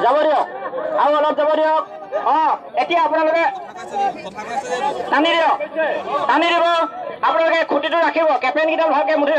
যাব দিয়ক আৰু অলপ যাব দিয়ক এতিয়া আপোনালোকে টানি দিয়ক টানি দিব আপোনালোকে খুঁটিটো ৰাখিব কেপ্টেইনকেইটা ভালকে মুঠি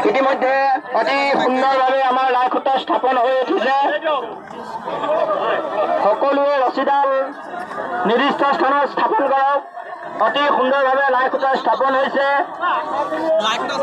ইতিমধ্যে অতি সুন্দৰভাৱে আমাৰ লাইখুটা স্থাপন হৈ উঠিছে সকলোৱে ৰছীডাল নিৰ্দিষ্ট স্থানত স্থাপন কৰক অতি সুন্দৰভাৱে লাইখুটা স্থাপন হৈছে লাইখুটা